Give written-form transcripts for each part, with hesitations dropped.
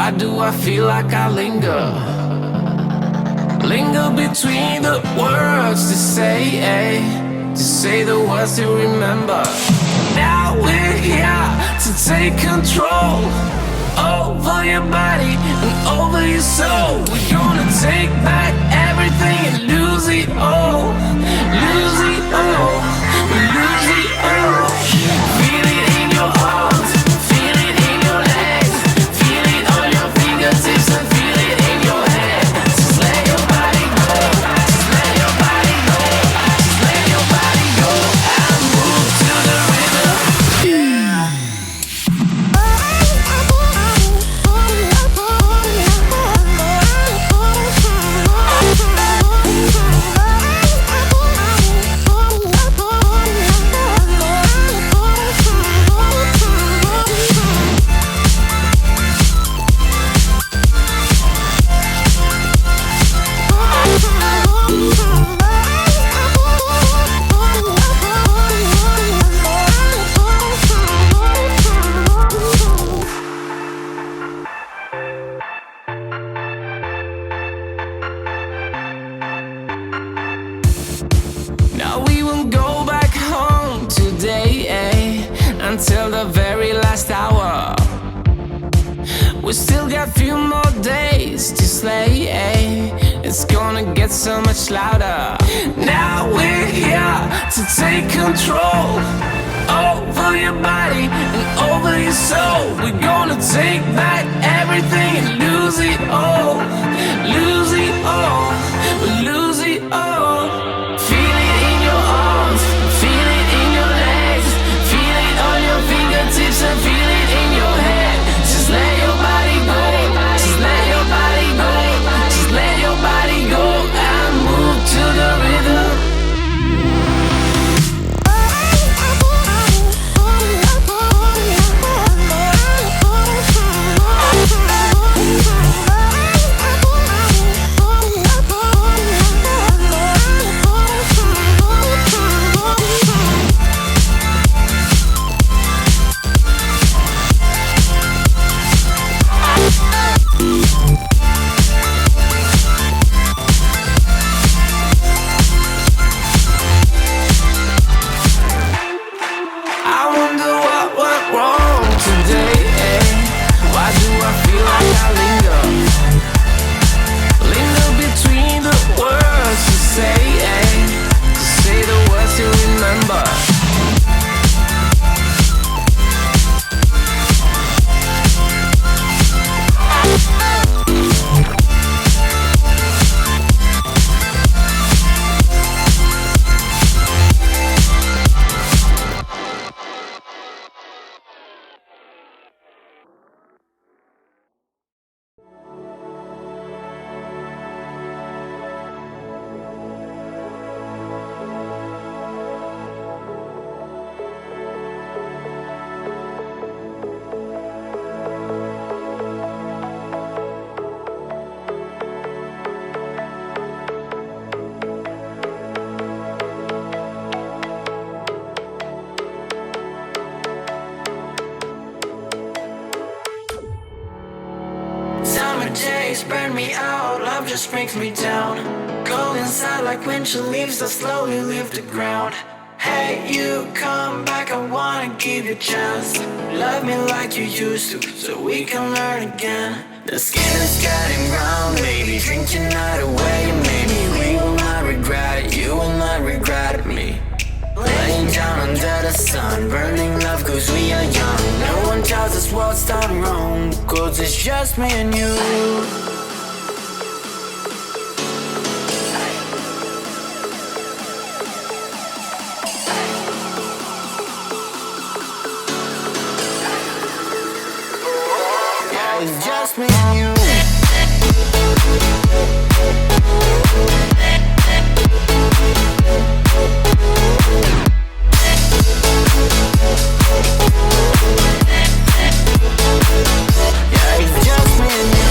Why do I feel like I linger? Linger between the words to say the words to remember. Now we're here to take control over your body and over your soul. We're gonna take back everything and lose it all. Lose it all. We lose it all. Feel it in your arms, feel it in your legs, feel it on your fingertips and feel it in your head. Just let your body go, just let your body go, just let your body go and move to the rhythm. Now we won't go back home today, until the very last hour. We still got few more days to slay, It's gonna get so much louder. Now we're here to take control over your body and over your soul. We're gonna take back everything and lose it all. Lose it all. We lose it all. Feel it in your arms, feel it in your legs, feel it on your fingertips and feel it in your head. Just let your body go, just let your body go, just let your body go and move to the rhythm. I wonder what went wrong today, Why do I feel like I linger? Linger between the words to say the words to remember. Summer days burn me out, love just brings me down. Go inside like winter leaves that slowly leave the ground. Hey, you come back, I wanna give you a chance. Love me like you used to, so we can learn again. The skin is getting brown, baby, drink your night away. Maybe we will not regret it, you will not regret me. Laying down under the sun, burning love cause we are young. No one tells us what's done wrong, cause it's just me and you. Yeah, it's just me and you. Yeah, it's just me and you.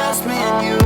just me and you.